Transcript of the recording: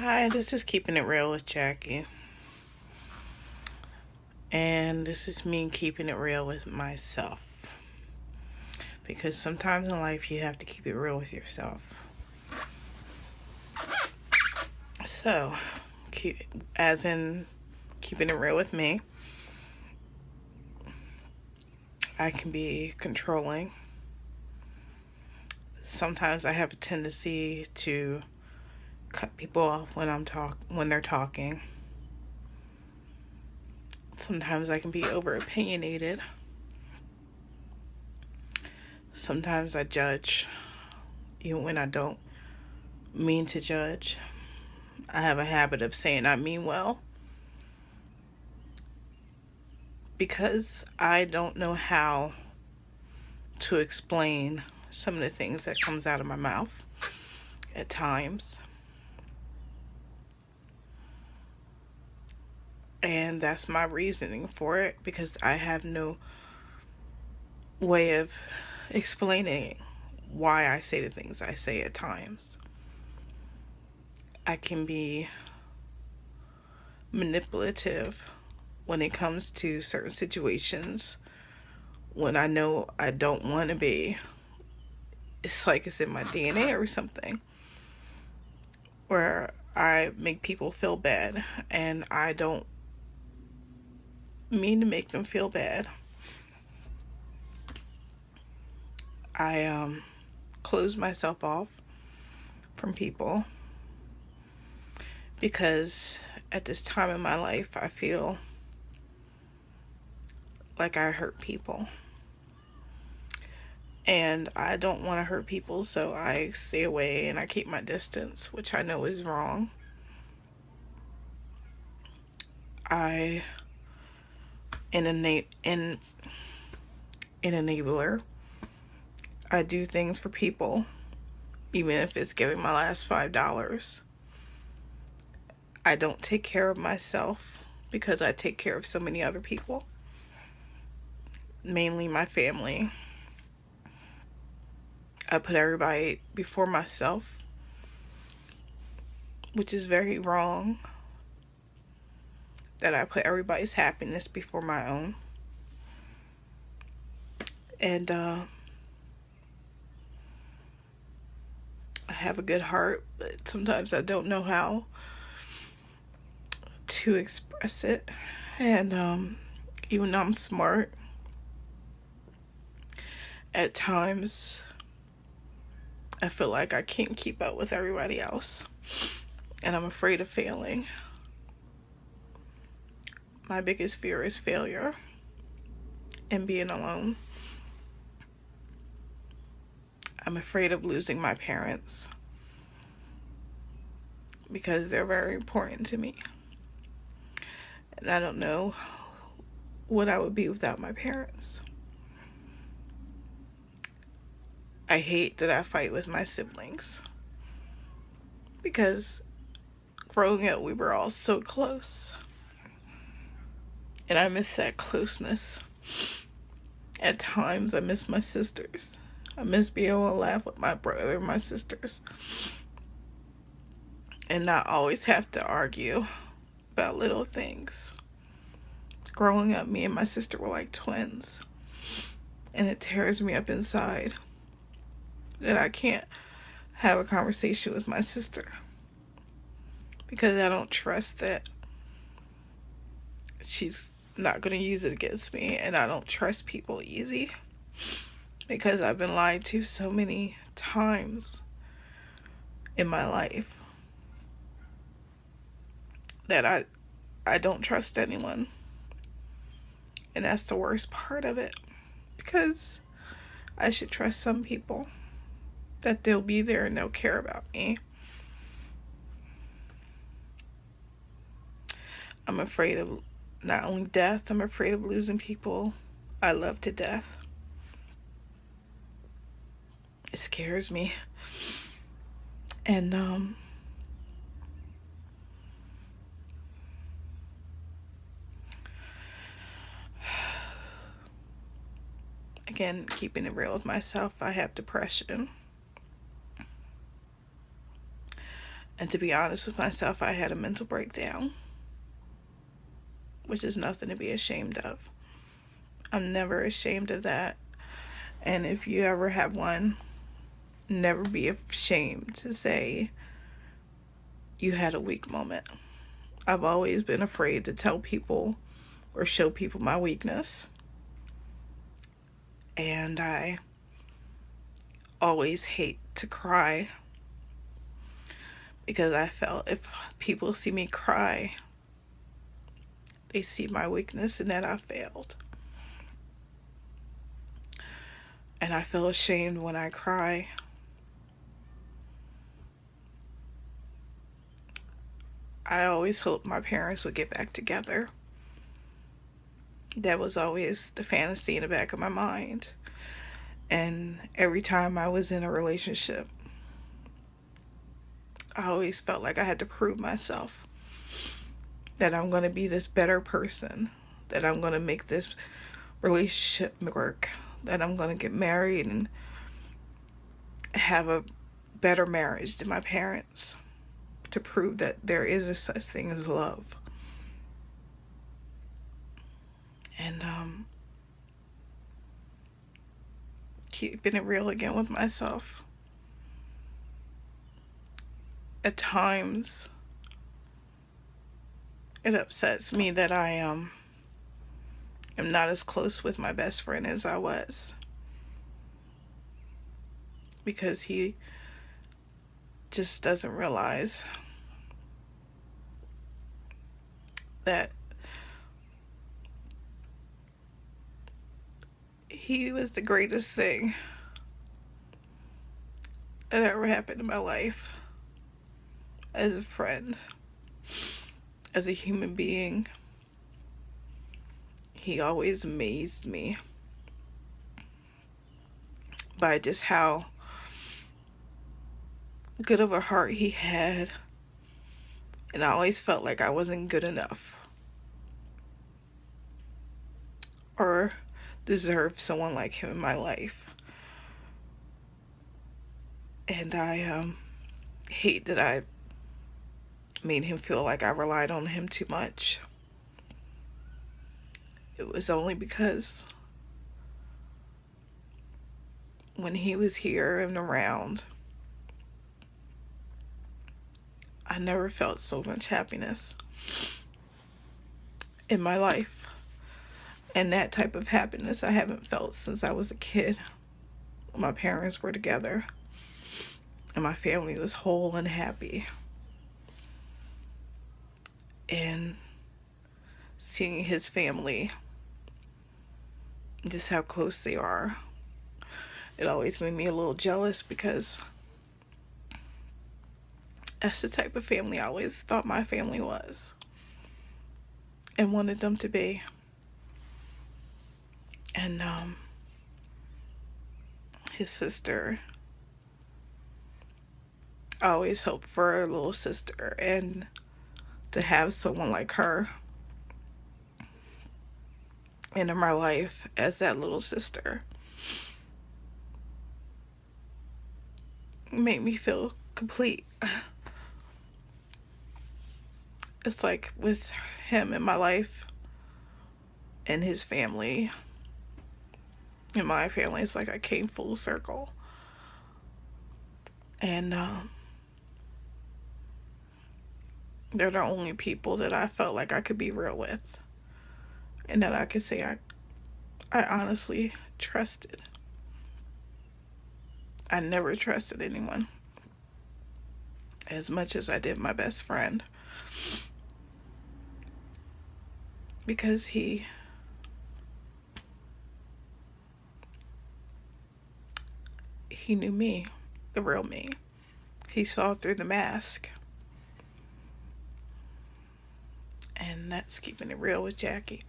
Hi, this is Keeping It Real with Jackie. And this is me keeping it real with myself. Because sometimes in life you have to keep it real with yourself. So, as in keeping it real with me, I can be controlling. Sometimes I have a tendency to cut people off when they're talking. Sometimes I can be over opinionated. Sometimes I judge, even when I don't mean to judge. I have a habit of saying I mean well because I don't know how to explain some of the things that comes out of my mouth at times. And that's my reasoning for it, because I have no way of explaining why I say the things I say at times. I can be manipulative when it comes to certain situations when I know I don't want to be. It's like it's in my DNA or something, where I make people feel bad and I don't mean to make them feel bad. I close myself off from people because at this time in my life I feel like I hurt people. And I don't want to hurt people, so I stay away and I keep my distance, which I know is wrong. I an enabler. I do things for people, even if it's giving my last $5. I don't take care of myself because I take care of so many other people, mainly my family. I put everybody before myself, which is very wrong, that I put everybody's happiness before my own. And I have a good heart, but sometimes I don't know how to express it. And even though I'm smart, at times I feel like I can't keep up with everybody else, and I'm afraid of failing. My biggest fear is failure and being alone. I'm afraid of losing my parents because they're very important to me. And I don't know what I would be without my parents. I hate that I fight with my siblings because growing up we were all so close. And I miss that closeness. At times I miss my sisters. I miss being able to laugh with my brother and my sisters and not always have to argue about little things. Growing up, me and my sister were like twins, and it tears me up inside that I can't have a conversation with my sister because I don't trust that she's not going to use it against me, and I don't trust people easy because I've been lied to so many times in my life that I don't trust anyone. And that's the worst part of it, because I should trust some people, that they'll be there and they'll care about me. I'm afraid of not only death, I'm afraid of losing people I love to death. It scares me. And again, keeping it real with myself, I have depression. And to be honest with myself, I had a mental breakdown, which is nothing to be ashamed of. I'm never ashamed of that. And if you ever have one, never be ashamed to say you had a weak moment. I've always been afraid to tell people or show people my weakness. And I always hate to cry because I felt if people see me cry, they see my weakness and that I failed. And I feel ashamed when I cry. I always hoped my parents would get back together. That was always the fantasy in the back of my mind. And every time I was in a relationship, I always felt like I had to prove myself. That I'm going to be this better person. That I'm going to make this relationship work. That I'm going to get married and have a better marriage than my parents. To prove that there is a such thing as love. And keeping it real again with myself. At times, it upsets me that I am not as close with my best friend as I was. Because he just doesn't realize that he was the greatest thing that ever happened in my life. As a friend, as a human being, he always amazed me by just how good of a heart he had. And I always felt like I wasn't good enough or deserved someone like him in my life. And I hate that I made him feel like I relied on him too much. It was only because when he was here and around, I never felt so much happiness in my life. And that type of happiness I haven't felt since I was a kid. My parents were together and my family was whole and happy. And seeing his family, just how close they are, it always made me a little jealous because that's the type of family I always thought my family was and wanted them to be. And his sister, I always hoped for a little sister and to have someone like her into my life as that little sister. It made me feel complete. It's like with him in my life and his family in my family, it's like I came full circle. And they're the only people that I felt like I could be real with and that I could say I honestly trusted. I never trusted anyone as much as I did my best friend, because he knew me, the real me. He saw through the mask. And that's keeping it real with Jackie.